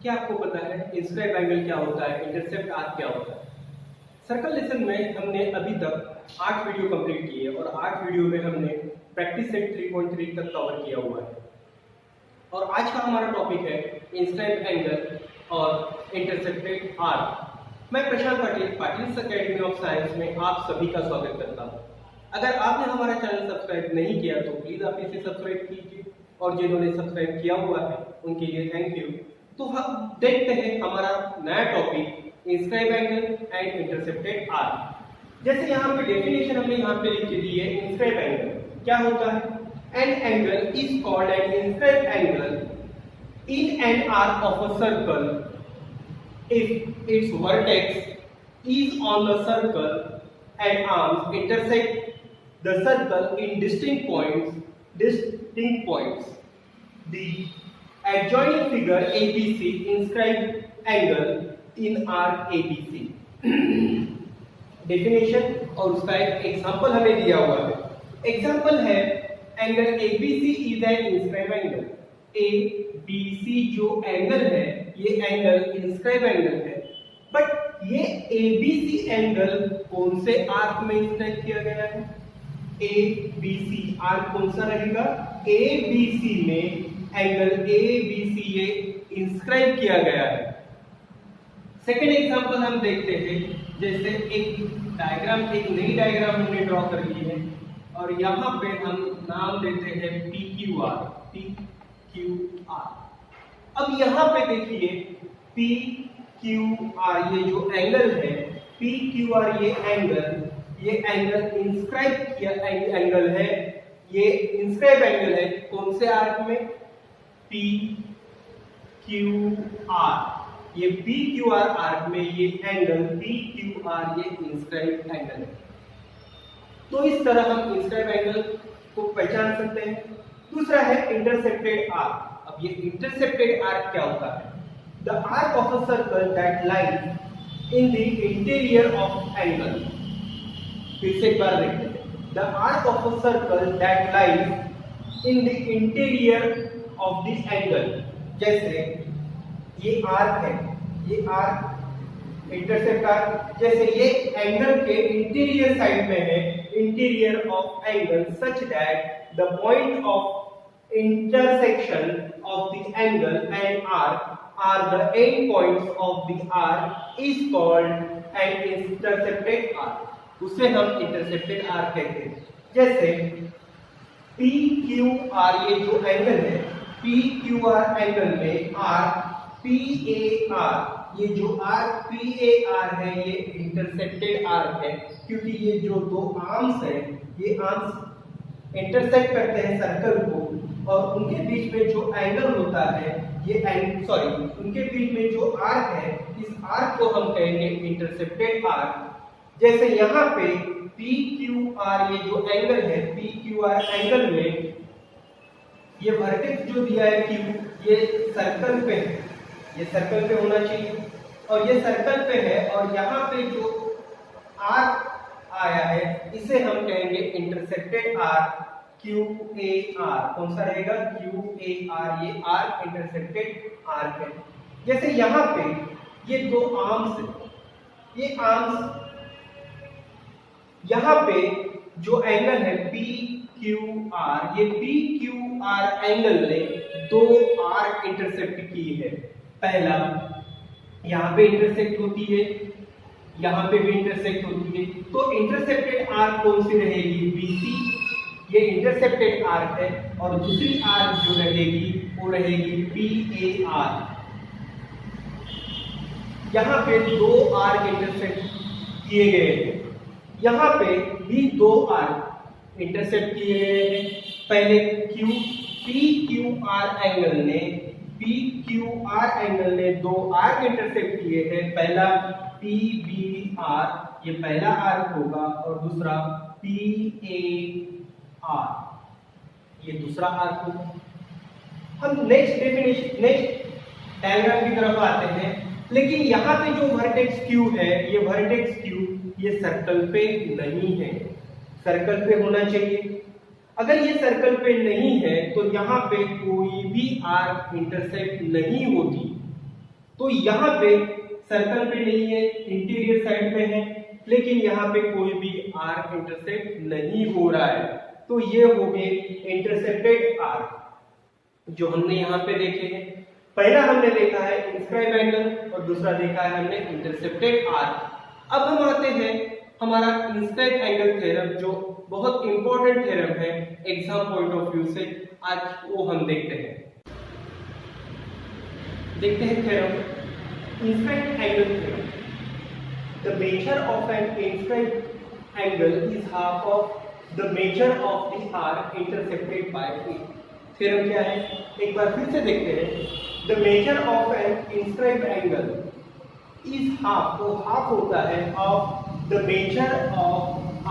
क्या आपको पता है इंस्क्राइब एंगल क्या होता है, इंटरसेप्ट आर्क क्या होता है? सर्कल लेसन में हमने अभी तक 8 वीडियो कंप्लीट किए और 8 वीडियो में हमने प्रैक्टिस सेट 3.3 तक कवर किया हुआ है। और आज का हमारा टॉपिक है इंस्क्राइब एंगल और इंटरसेप्टेड आर्क। मैं प्रशांत Patil Patil's academy of science में आप सभी का स्वागत करता हूँ। अगर आपने हमारा चैनल सब्सक्राइब नहीं किया तो प्लीज आप इसे सब्सक्राइब कीजिए, और जिन्होंने सब्सक्राइब किया हुआ है उनके लिए थैंक यू। तो हम देखते हैं हमारा नया topic inscribe angle and intercepted arc. जैसे यहाँ पे डेफिनेशन हमने यहाँ पे लिख के दी है। इंस्क्राइब एंगल क्या होता है? An angle is called an inscribe angle in an arc of a circle if its vertex is on the circle and arms intersect the circle in distinct points. The adjoining figure ABC inscribe angle in arc ABC. Definition और उसका एक example हमें दिया हुआ है। Example है angle ABC is an inscribe angle. ABC जो angle है ये एंगल इंस्क्राइब एंगल है, बट ये ABC एंगल कौन से आर्क में इंस्क्राइब किया गया है? ABC आर्क कौन सा रहेगा? ABC में एंगल ABC ये इंस्क्राइब किया गया है। सेकेंड एग्जांपल हम देखते हैं। जैसे एक डायग्राम, एक नई डायग्राम हमने ड्रॉ कर ली है और यहाँ पे हम नाम देते हैं PQR। अब यहाँ पे देखिए PQR ये जो एंगल है, PQR ये एंगल इंस्क्राइब किया एंगल है। ये इंस्क्राइब एंगल है कौन से आर्क में? PQR। ये PQR आर्क में ये एंगल PQR ये इंस्क्राइब एंगल है। तो इस तरह हम इंस्क्राइब एंगल को पहचान सकते हैं। दूसरा है इंटरसेप्टेड आर्क। अब ये इंटरसेप्टेड आर्क क्या होता है? The arc of a circle that lies in the interior of angle. फिर से एक बार देखते हैं। The arc of a circle that lies in the interior of the angle. जैसे ये आर्क है, ये आर्क इंटरसेप्ट आर्क, जैसे ये एंगल के इंटीरियर साइड में है, interior of angle such that the point of intersection of the angle and arc are the end points of the arc is called an intercepted arc। उसे हम intercepted arc कहते हैं। जैसे PQR ये जो angle है, PQR एंगल में arc PAR, ये जो आर्क PAR है ये इंटरसेप्टेड आर्क है, क्योंकि ये जो दो आर्म्स है ये आर्म्स इंटरसेक्ट करते हैं सर्कल को, और उनके बीच में जो एंगल होता है ये उनके बीच में जो आर्क है, इस आर्क को हम कहेंगे इंटरसेप्टेड आर्क। जैसे यहाँ पे PQR ये जो एंगल है, PQR एंगल में ये वर्टेक्स जो दिया है Q, ये सर्कल पे है, ये सर्कल पे होना चाहिए और ये सर्कल पे है, और यहाँ पे जो आर्क आया है इसे हम कहेंगे इंटरसेप्टेड आर्क QAR। कौन सा रहेगा? QAR। ये आर्क इंटरसेप्टेड आर्क है। जैसे यहाँ पे ये दो आर्म्स, ये आर्म्स, यहाँ पे जो एंगल है PQR, ये PQR एंगल ने दो आर्क इंटरसेप्ट की है। पहला यहाँ पे इंटरसेक्ट होती है, यहाँ पे भी इंटरसेक्ट होती है, तो इंटरसेप्टेड आर्क कौन सी रहेगी? BC, ये इंटरसेप्टेड आर्क है, और दूसरी आर्क जो रहेगी वो रहेगी PAR। यहाँ पे दो आर्क इंटरसेक्ट किए गए हैं, यहाँ पे भी दो आर्क इंटरसेप्ट किए गए हैं। पहले PQR एंगल ने दो आर्क इंटरसेक्ट किए हैं। पहला PBR, ये पहला आर्क होगा, और दूसरा PAR, ये दूसरा आर्क होगा। हम नेक्स्ट डायग्राम की तरफ आते हैं। लेकिन यहाँ पे जो वर्टेक्स Q है, ये वर्टेक्स Q ये सर्कल पे नहीं है, सर्कल पे होना चाहिए। अगर ये सर्कल पे नहीं है तो यहाँ पे कोई भी आर्क इंटरसेक्ट नहीं होती। तो यहाँ पे सर्कल पे नहीं है, इंटीरियर साइड में है, लेकिन यहाँ पे कोई भी आर्क इंटरसेक्ट नहीं हो रहा है। तो ये हो गए इंटरसेप्टेड आर्क जो हमने यहाँ पे देखे हैं। पहला हमने देखा है इंस्क्राइब एंगल और दूसरा देखा है हमने इंटरसेप्टेड आर्क। अब हम आते हैं हमारा इंस्क्राइब एंगल थ्योरम जो बहुत इंपॉर्टेंट थ्योरम है एग्जाम पॉइंट ऑफ व्यू से। आज वो हम देखते हैं theorem inscribe angle theorem. The measure of an inscribed angle is half of the measure of the arc intercepted by it. Theorem क्या है एक बार फिर से देखते हैं। The measure of an inscribed angle is half, तो half होता है of the measure of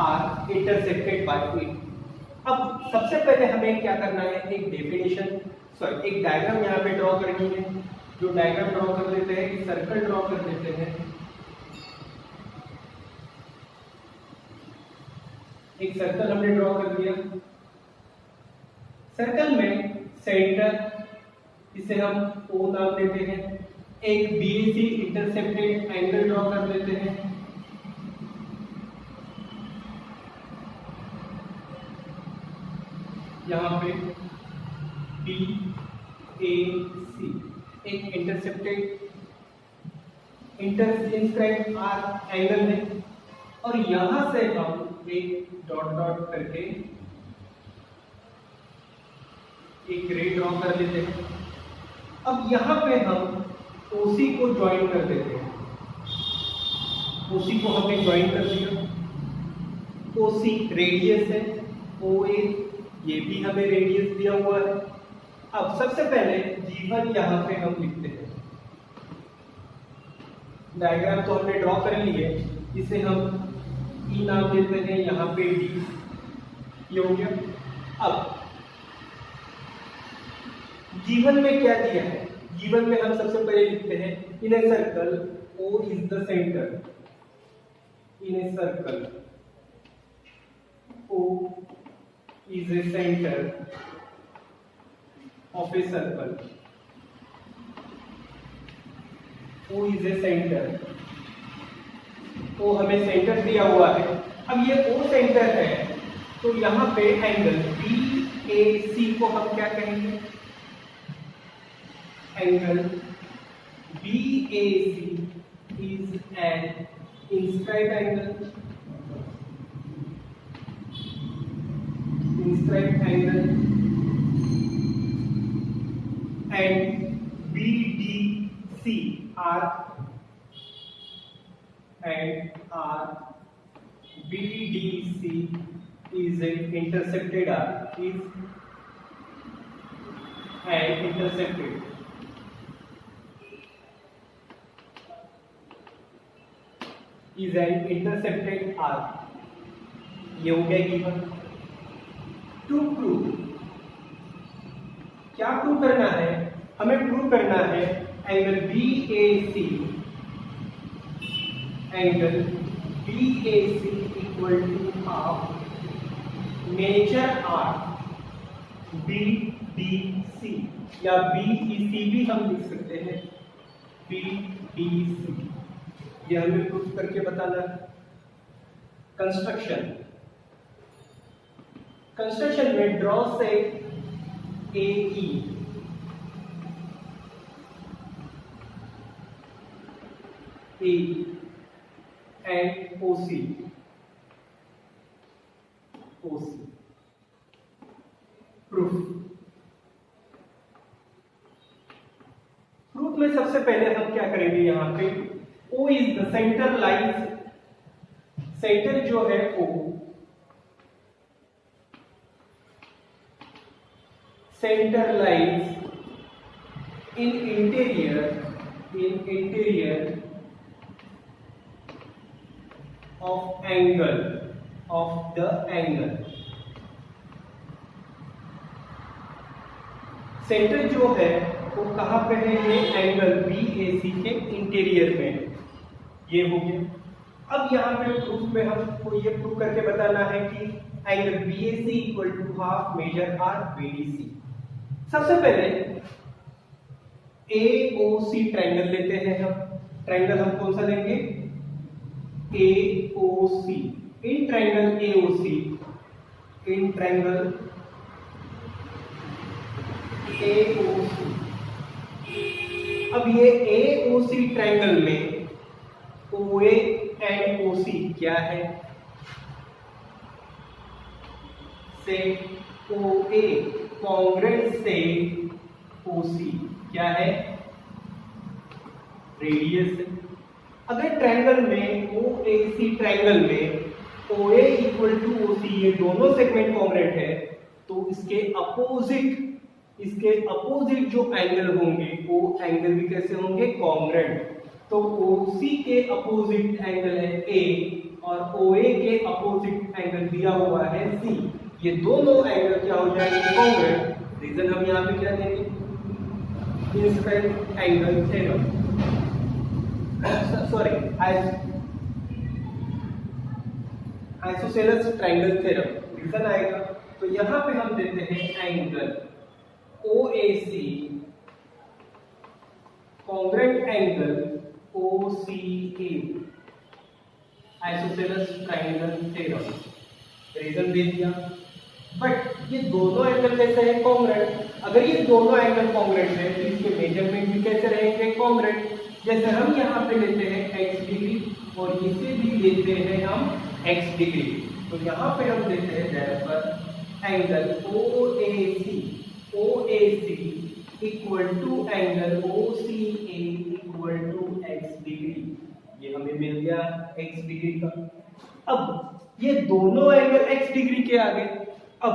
arc intercepted by it. अब सबसे पहले हमें क्या करना है, एक डेफिनेशन एक डायग्राम यहाँ पे ड्रॉ करनी है। जो डायग्राम ड्रॉ कर लेते हैं, एक सर्कल ड्रॉ कर लेते हैं। एक सर्कल हमने ड्रॉ कर दिया। सर्कल में सेंटर, इसे हम O नाम देते हैं। एक BAC इंटरसेप्टेड एंगल ड्रॉ कर लेते हैं। यहाँ पे BAC एक इंटरसेप्टेड इंस्क्राइब आर्क एंगल है और यहां से हम एक डॉट डॉट करके एक रे ड्रॉ कर लेते हैं। अब यहाँ पे हम OC को ज्वाइन कर देते हैं। OC को हमने ज्वाइन कर दिया। OC रेडियस है, OA ये भी हमें रेडियस दिया हुआ है। अब सबसे पहले G1 यहाँ पे हम लिखते हैं। डायग्राम तो हमने ड्रॉ कर ली है, इसे हम E नाम देते हैं। यहाँ पे D ये हो गया। अब G1 में क्या दिया है, G1 में हम सबसे पहले लिखते हैं in a circle O is the centre. In a circle O is a centre of a circle. O is a centre, O हमें सेंटर दिया हुआ है। अब ये O सेंटर है, तो यहाँ पे एंगल BAC को हम क्या कहेंगे, angle BAC is an inscribed angle, and BDC BDC is an intercepted arc, is an intercepted arc। ये हो गया गिवन। टू प्रूव, क्या प्रूव करना है, हमें प्रूव करना है angle BAC equal to half major arc BDC या BEC भी हम लिख सकते हैं। BDC ये हमें प्रूफ करके बताना है। कंस्ट्रक्शन में ड्रॉ से AE एंड OC प्रूफ में सबसे पहले हम क्या करेंगे, यहाँ पे O is the center lies, centre जो है O, center lies in interior of the angle। Centre जो है वो कहाँ पे है, ये एंगल BAC के इंटीरियर में। ये हो गया। अब यहाँ पे प्रूफ में हमको ये प्रूव करके बताना है कि angle BAC equal to half major arc BDC। सबसे पहले AOC ट्रायंगल लेते हैं हम। ट्रायंगल हम कौन सा लेंगे? AOC। In triangle AOC, in triangle AOC। अब ये AOC ट्रायंगल में OA एंड OC क्या है? से OA कॉन्ग्रेंट से OC क्या है? रेडियस है। अगर ट्रायंगल में OAC ट्रायंगल में OA इक्वल टू OC ये दोनों सेगमेंट कॉन्ग्रेंट है, तो इसके अपोजिट जो एंगल होंगे वो एंगल भी कैसे होंगे? कॉन्ग्रेंट। तो OC के अपोजिट एंगल है A और OA के अपोजिट एंगल दिया हुआ है C। ये दोनों एंगल क्या हो जाएंगे? कॉन्ग्रेंट। रीजन हम यहाँ पे क्या देंगे? Incident angle theorem, sorry isosceles triangle theorem reason आएगा। तो यहाँ पे हम देते हैं angle OAC congruent angle OCA, isosceles triangle theorem. Reason दे दिया। बट ये दोनों एंगल कैसे हैं? कॉन्ग्रेंट। अगर ये दोनों एंगल कॉन्ग्रेंट है तो इसके मेजरमेंट भी कैसे रहेंगे? कॉन्ग्रेंट। जैसे हम यहाँ पे लेते हैं x डिग्री और इसे भी लेते हैं हम x डिग्री, तो यहाँ पे हम देते हैं therefore angle OAC equal to angle OCA equal to x degree. ये हमें मिल गया x डिग्री का। अब ये दोनों एंगल x डिग्री के आगे। अब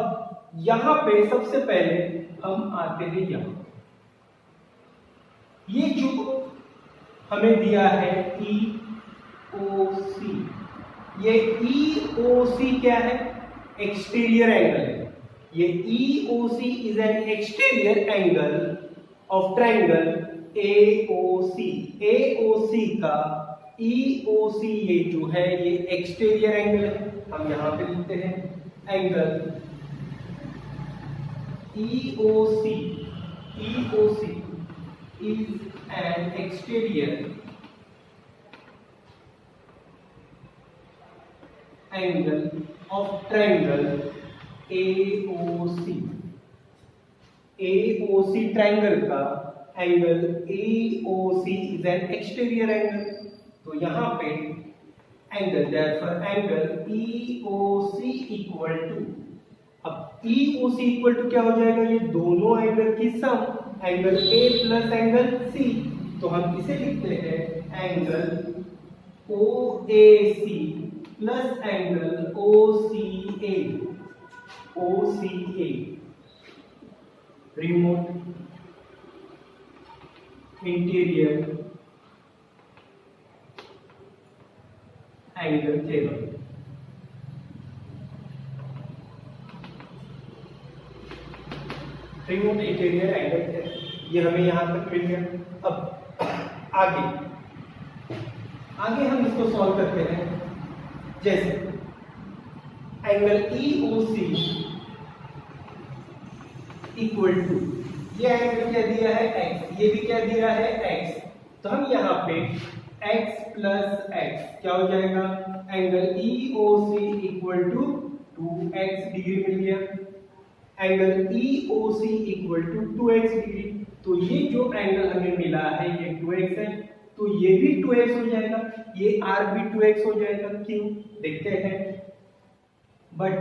यहाँ पे सबसे पहले हम आते हैं यहाँ, ये जो हमें दिया है EOC, ये EOC क्या है? एक्सटीरियर एंगल है। ये EOC is an exterior angle of triangle AOC। AOC का EOC ये जो है ये एक्सटीरियर एंगल है। हम यहाँ पे लिखते हैं angle EOC is an exterior angle of triangle AOC। AOC triangle का angle AOC is an exterior angle। तो यहाँ पे angle therefore angle EOC equal to, अब EOC इक्वल टू क्या हो जाएगा? ये दोनों एंगल की sum, angle A plus angle C। तो हम इसे लिखते हैं angle OAC plus angle OCA remote interior angle theorem. Remote interior angle है, ये हमें यहाँ तक मिल गया। अब आगे हम इसको सॉल्व करते हैं। जैसे एंगल EOC इक्वल टू, ये एंगल क्या दिया है? x, ये भी क्या दिया है? x। तो हम यहाँ पे x प्लस x क्या हो जाएगा? Angle EOC equal to 2x degree मिल गया। Angle EOC equal to 2x degree. तो ये जो एंगल हमें मिला है ये 2x है, तो ये भी 2x हो जाएगा, ये R भी 2x हो जाएगा। क्यों? देखते हैं। But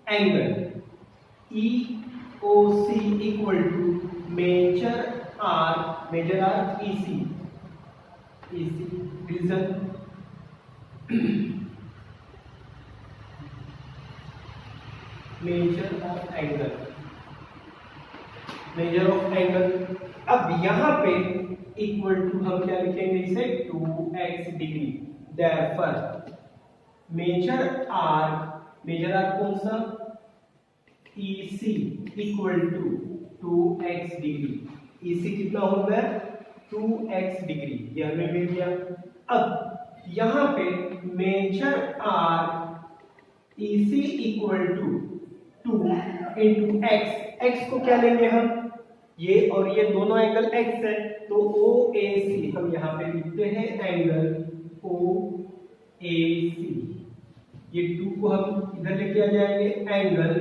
angle EOC equal to measure R EC reason measure of angle. अब यहाँ पे इक्वल टू हम क्या लिखेंगे? इसे 2x degree. Therefore major R कौन सा? EC equal to 2x degree. EC कितना हो गया? 2x degree. ये हमें मिल गया। अब यहाँ पे measure R EC equal to 2 into x। x को क्या लेंगे हम? ये और ये दोनों एंगल x है, तो OAC हम यहाँ पे लिखते हैं एंगल OAC। ये 2 को हम इधर लेके आ जाएंगे, angle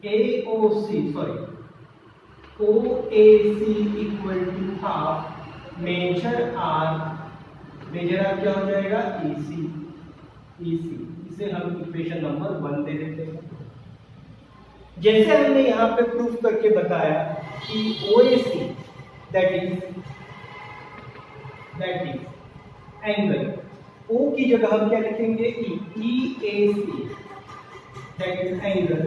AOC sorry OAC equal to half major R क्या हो जाएगा EC। इसे हम इक्वेशन नंबर 1 दे देते हैं। जैसे हमने यहाँ पे प्रूफ करके बताया कि OAC that is angle O की जगह हम क्या लिखेंगे EAC that is angle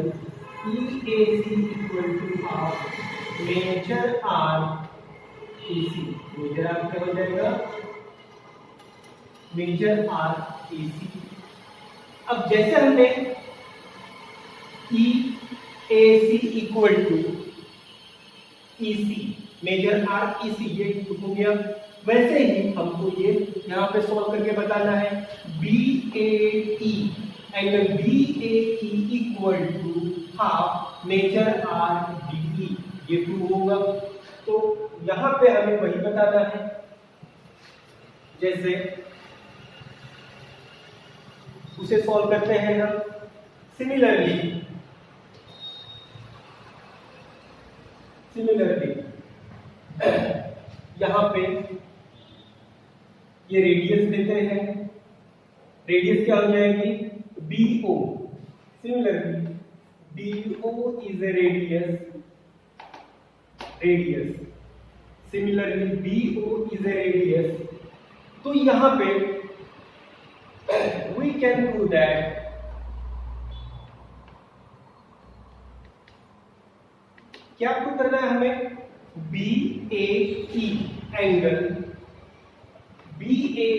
EAC equal to half major R EC। Measure R क्या हो जाएगा मेजर R EC। अब जैसे हमने EAC equal to EC measure R EC ये हो गया, वैसे ही हमको ये यहाँ पे सॉल्व करके बताना है BAE angle BAE equal to half major R DE ये 2 होगा। तो यहाँ पे हमें वही बताना है, जैसे उसे सॉल्व करते हैं हम। सिमिलरली यहाँ पे ये रेडियस देते हैं, रेडियस क्या हो जाएगी BO। Similarly BO is a radius similarly BO is a radius. तो यहाँ पे we can do that क्या प्रूव करना है हमें BAE angle BAE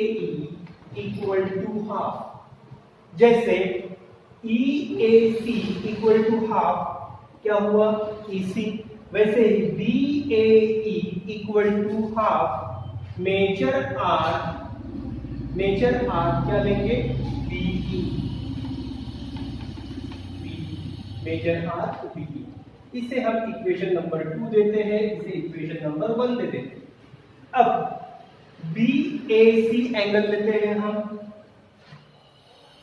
equal to half, जैसे EAC इक्वल टू हाफ क्या हुआ EC, वैसे ही BAE equal to half major R क्या लेंगे BE मेजर R BE। इसे हम इक्वेशन नंबर 2 देते हैं, इसे इक्वेशन नंबर 1 दे देते हैं। अब BAC एंगल लेते हैं हम,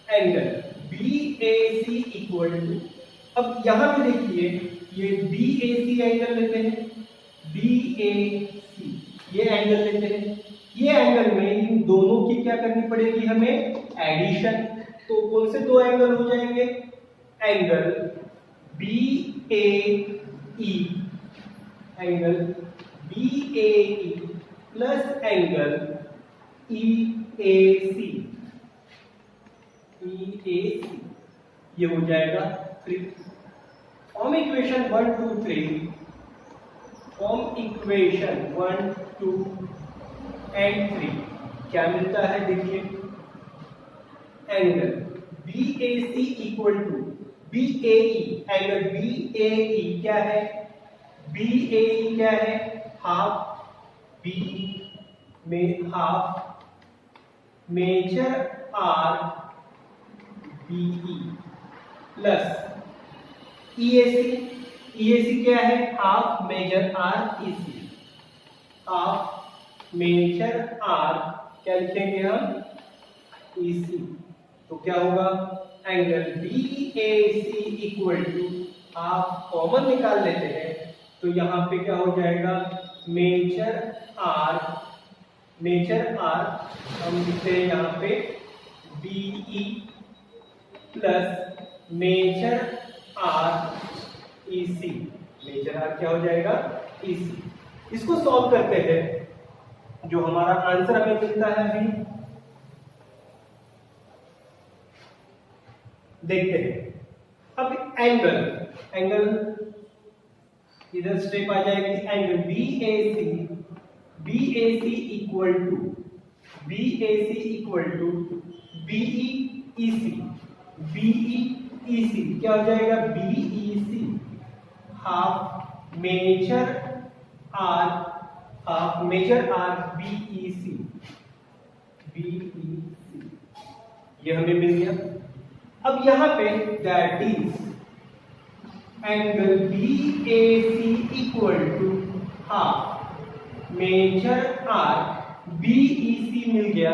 एंगल BAC इक्वल टू, अब यहां पे देखिए ये BAC एंगल लेते हैं, BAC ये एंगल लेते हैं, ये एंगल में इन दोनों की क्या करनी पड़ेगी हमें एडिशन। तो कौन से दो एंगल हो जाएंगे, angle BAE plus angle EAC ये हो जाएगा 3। From equation 1 2 3 from equation 1 2 and 3 क्या मिलता है देखिए, angle BAC equal to BAE angle BAE क्या है, BAE क्या है हाफ BE में half major R BE plus EAC क्या है half major R EC, half major R क्या लिखेंगे हम EC। तो क्या होगा angle BAC equal to half common निकाल लेते हैं, तो यहाँ पे क्या हो जाएगा मेजर R हम लिखते हैं यहाँ पे BE plus measure R EC, measure R क्या हो जाएगा EC। इसको सॉल्व करते हैं, जो हमारा आंसर हमें मिलता है अभी देखते हैं। अब एंगल इधर स्टेप आ जाएगी, angle BAC equal to BEC क्या हो जाएगा BEC half major R BEC ये हमें मिल गया। अब यहां पे that is angle BAC equal to half major arc BEC मिल गया,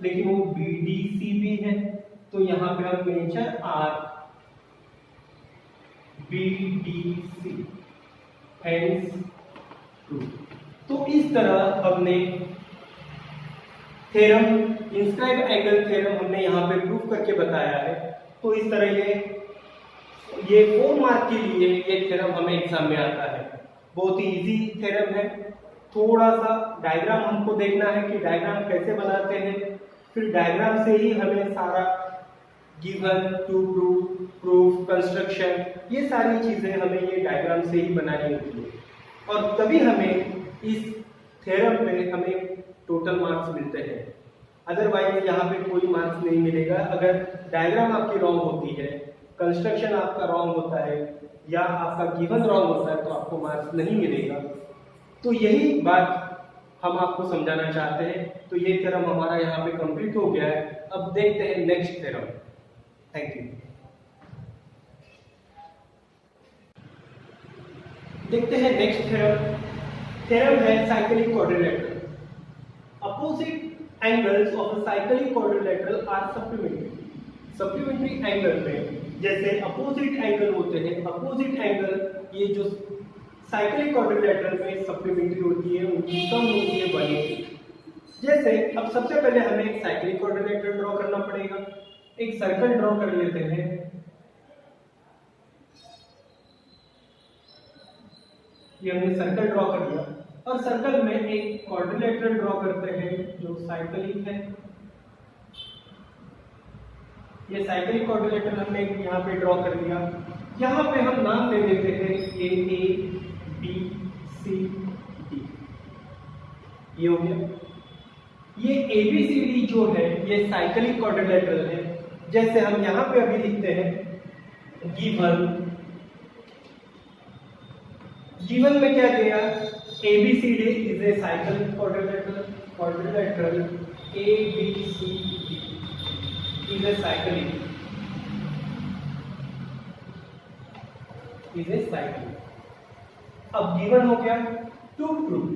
लेकिन वो बीडीसी भी है, तो यहां पे हम measure arc BDC hence two. तो इस तरह हमने थ्योरम इंस्क्राइब एंगल थ्योरम हमने यहाँ पे प्रूफ करके बताया है। तो इस तरह ये 4 मार्क के लिए ये थ्योरम हमें एग्जाम में आता है। बहुत ही इजी थ्योरम है। थोड़ा सा डायग्राम हमको देखना है कि डायग्राम कैसे बनाते हैं, फिर डायग्राम से ही हमें सारा गिवन, टू प्रूफ, कंस्ट्रक्शन, ये सारी चीजें हमें ये डायग्राम से ही बनानी होती है, और तभी हमें इस थ्योरम पे हमें टोटल मार्क्स मिलते हैं। अदरवाइज यहाँ पे कोई मार्क्स नहीं मिलेगा। अगर डायग्राम आपकी रॉन्ग होती है, कंस्ट्रक्शन आपका रॉन्ग होता है, या आपका गिवन रॉन्ग होता है, तो आपको मार्क्स नहीं मिलेगा। तो यही बात हम आपको समझाना चाहते हैं। तो ये थ्योरम हमारा यहाँ पे कंप्लीट हो गया है। अब देखते हैं नेक्स्ट थ्योरम। Thank you. देखते हैं नेक्स्ट थ्योरम। थ्योरम है cyclic quadrilateral. Opposite angles of a cyclic quadrilateral are supplementary. Supplementary angle में जैसे अपोजिट एंगल होते हैं, अपोजिट एंगल ये जो साइक्लिक क्वाड्रिलेटरल में सप्लीमेंट्री होती है, उनकी सम होती है 180। जैसे अब सबसे पहले हमें एक साइक्लिक क्वाड्रिलेटरल ड्रॉ करना पड़ेगा। एक सर्कल ड्रॉ कर लेते हैं। ये हमने सर्कल ड्रॉ कर लिया, और सर्कल में एक क्वाड्रिलेटरल ड्रॉ करते हैं जो साइक्लिक है। ये साइक्लिक क्वाड्रिलेटरल हमने यहाँ पे ड्रॉ कर लिया। यहाँ पे हम नाम दे देते हैं ए बी सी डी। ये हो गया। ये ए बी सी डी जो है ये साइक्लिक क्वाड्रिलेटरल है। जैसे हम यहाँ पे अभी लिखते हैं गिवन में क्या दिया, ABCD is a cyclic quadrilateral ABCD is a cyclic अब गिवन हो गया। टू प्रूफ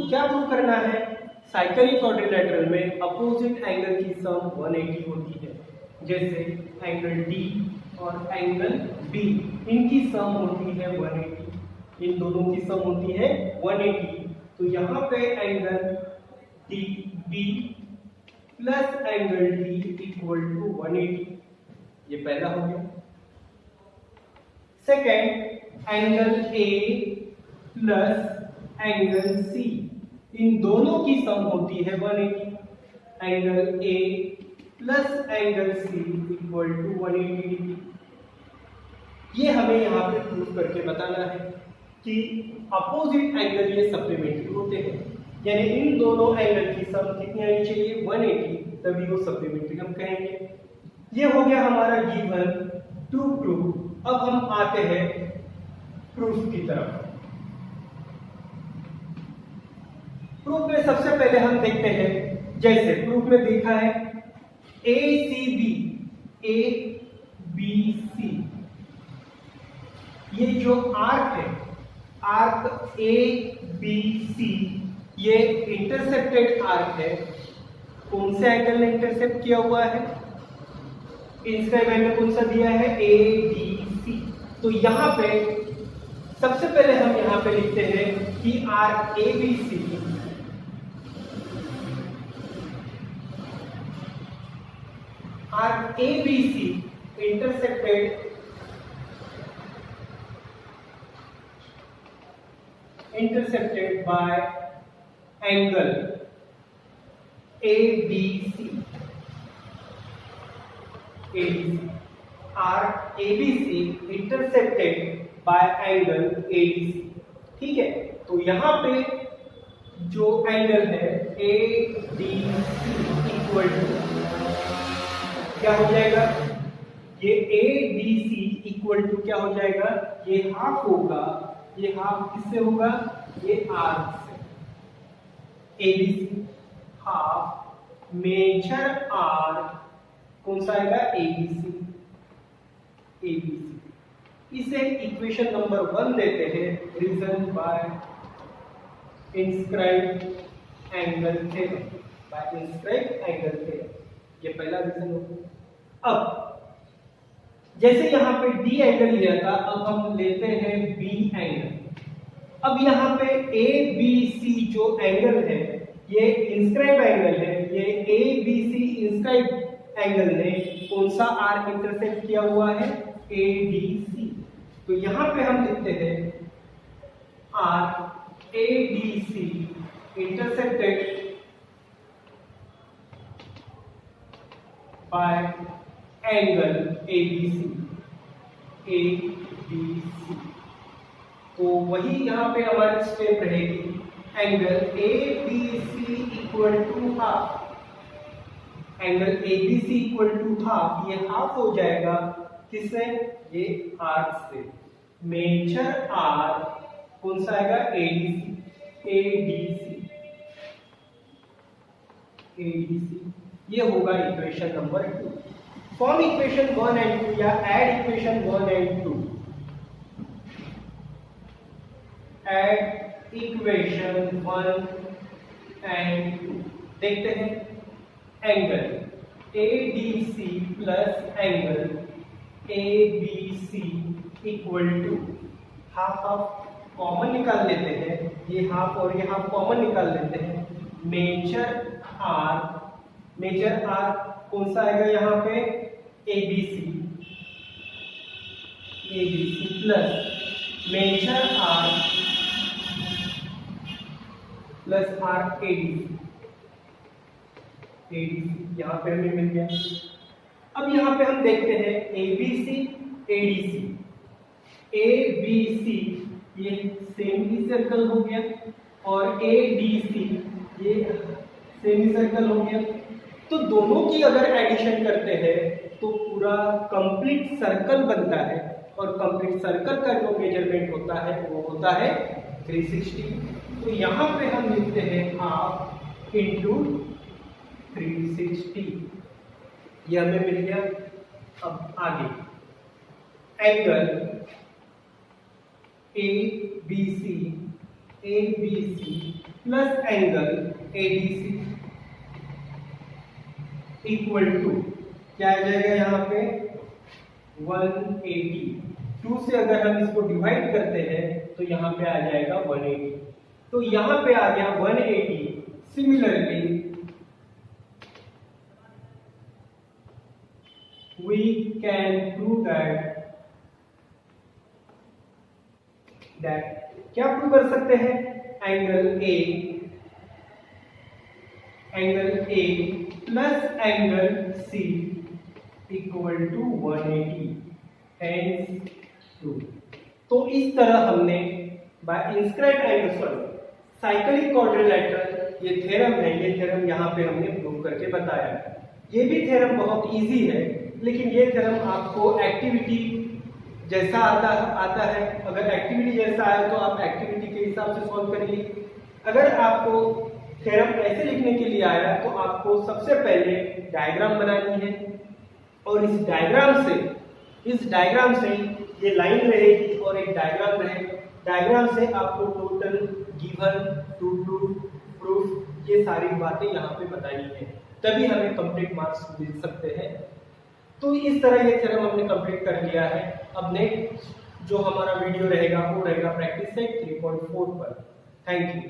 क्या प्रूफ करना है, साइक्लिक क्वाड्रिलेटरल में अपोजिट एंगल की सम 180 होती है। जैसे एंगल D और एंगल B, इनकी सम होती है 180। इन दोनों की सम होती है 180। तो यहाँ पे angle DB plus angle D equal to 180। ये पहला हो गया। Second angle A plus angle C, इन दोनों की सम होती है 180। Angle A plus angle C equal to 180 degree. ये हमें यहाँ पे प्रूफ करके बताना है कि अपोजिट एंगल ये सप्लीमेंट्री होते हैं, यानी इन दोनों एंगल की सम कितनी आनी चाहिए 180, तभी वो सप्लीमेंट्री हम कहेंगे। ये हो गया हमारा गिवन टू प्रूफ। अब हम आते हैं प्रूफ की तरफ। प्रूफ में सबसे पहले हम देखते हैं, जैसे प्रूफ में देखा है ACB ABC, ये जो आर्क है, आर्क ABC, ये इंटरसेप्टेड आर्क है। कौन से एंगल ने इंटरसेप्ट किया हुआ है, इंस्क्राइब एंगल कौन सा दिया है, ADC। तो यहाँ पे सबसे पहले हम यहाँ पे लिखते हैं कि arc ABC intersected by angle ABC। Arc ABC intersected by angle ADC। ठीक है, तो यहाँ पे जो एंगल है ADC इक्वल टू क्या हो जाएगा, ये ADC इक्वल टू क्या हो जाएगा, ये हाफ होगा। ये हाफ किससे होगा, ये आर्क से। ABC हाफ मेजर आर्क कौन सा आएगा, ABC इसे इक्वेशन नंबर 1 देते हैं, reason by inscribed angle theorem, by inscribed angle theorem. ये पहला रीजन होगा। अब जैसे यहाँ पे डी एंगल लिया था, अब हम लेते हैं बी एंगल। अब यहाँ पे ए बी सी जो एंगल है ये इंस्क्राइब एंगल है, ये A B C inscribe angle ने कौन सा आर्क इंटरसेक्ट किया हुआ है, ए डी सी। तो यहाँ पे हम लिखते हैं arc A D C intersected by angle A B C, A B C. तो वही यहाँ पे हमारी स्टेप रहेगी, angle A B C equal to half, angle A B C equal to half, ये हाफ हो जाएगा किससे, ये आर्क से। मेजर आर्क कौन सा आएगा, A D C, A D C, A D C. ये होगा equation number 2। From equation 1 and 2 या add equation 1 and 2। Add equation 1 and 2 देखते हैं। Angle A D C plus angle A B C equal to half half common निकाल लेते हैं, ये half और ये हाफ कॉमन निकाल लेते हैं। मेजर आर कौन सा आएगा यहाँ पे, A B C plus major R plus R A D C, यहाँ पे हमें मिल गया। अब यहाँ पे हम देखते हैं A B C A D C, A B C ये सेमी सर्कल हो गया और ए डी सी ये सेमी सर्कल हो गया। तो दोनों की अगर एडिशन करते हैं तो पूरा कंप्लीट सर्कल बनता है, और कंप्लीट सर्कल का जो मेजरमेंट होता है वो होता है 360। तो यहाँ पे हम लिखते हैं हाफ इंटू 360, ये हमें मिल गया। अब आगे angle A B C plus angle A D C equal to क्या आ जाएगा यहाँ पे 180। 2 से अगर हम इसको डिवाइड करते हैं तो यहाँ पे आ जाएगा 180। तो यहाँ पे आ गया 180। Similarly we can prove that क्या प्रूव कर सकते हैं, angle A plus angle C equal to 180 hence 2। तो इस तरह हमने by inscribed angle cyclic quadrilateral ये थ्योरम है, ये थ्योरम यहाँ पे हमने प्रूव करके बताया है। ये भी थ्योरम बहुत इजी है, लेकिन ये थ्योरम आपको एक्टिविटी जैसा आता है। अगर एक्टिविटी जैसा आए तो आप एक्टिविटी के हिसाब से सॉल्व करिए। अगर आपको थ्योरम ऐसे लिखने के लिए आया तो आपको सबसे पहले डायग्राम बनानी है, और इस डायग्राम से ये लाइन रहेगी और एक डायग्राम रहेगा। डायग्राम से आपको टोटल, गिवन, टू प्रूफ ये सारी बातें यहाँ पे बतानी है, तभी हमें कंप्लीट मार्क्स मिल सकते हैं। तो इस तरह ये थ्योरम हमने कंप्लीट कर लिया है। अब नेक्स्ट जो हमारा वीडियो रहेगा वो रहेगा प्रैक्टिस सेट 3.4 पर। Thank you.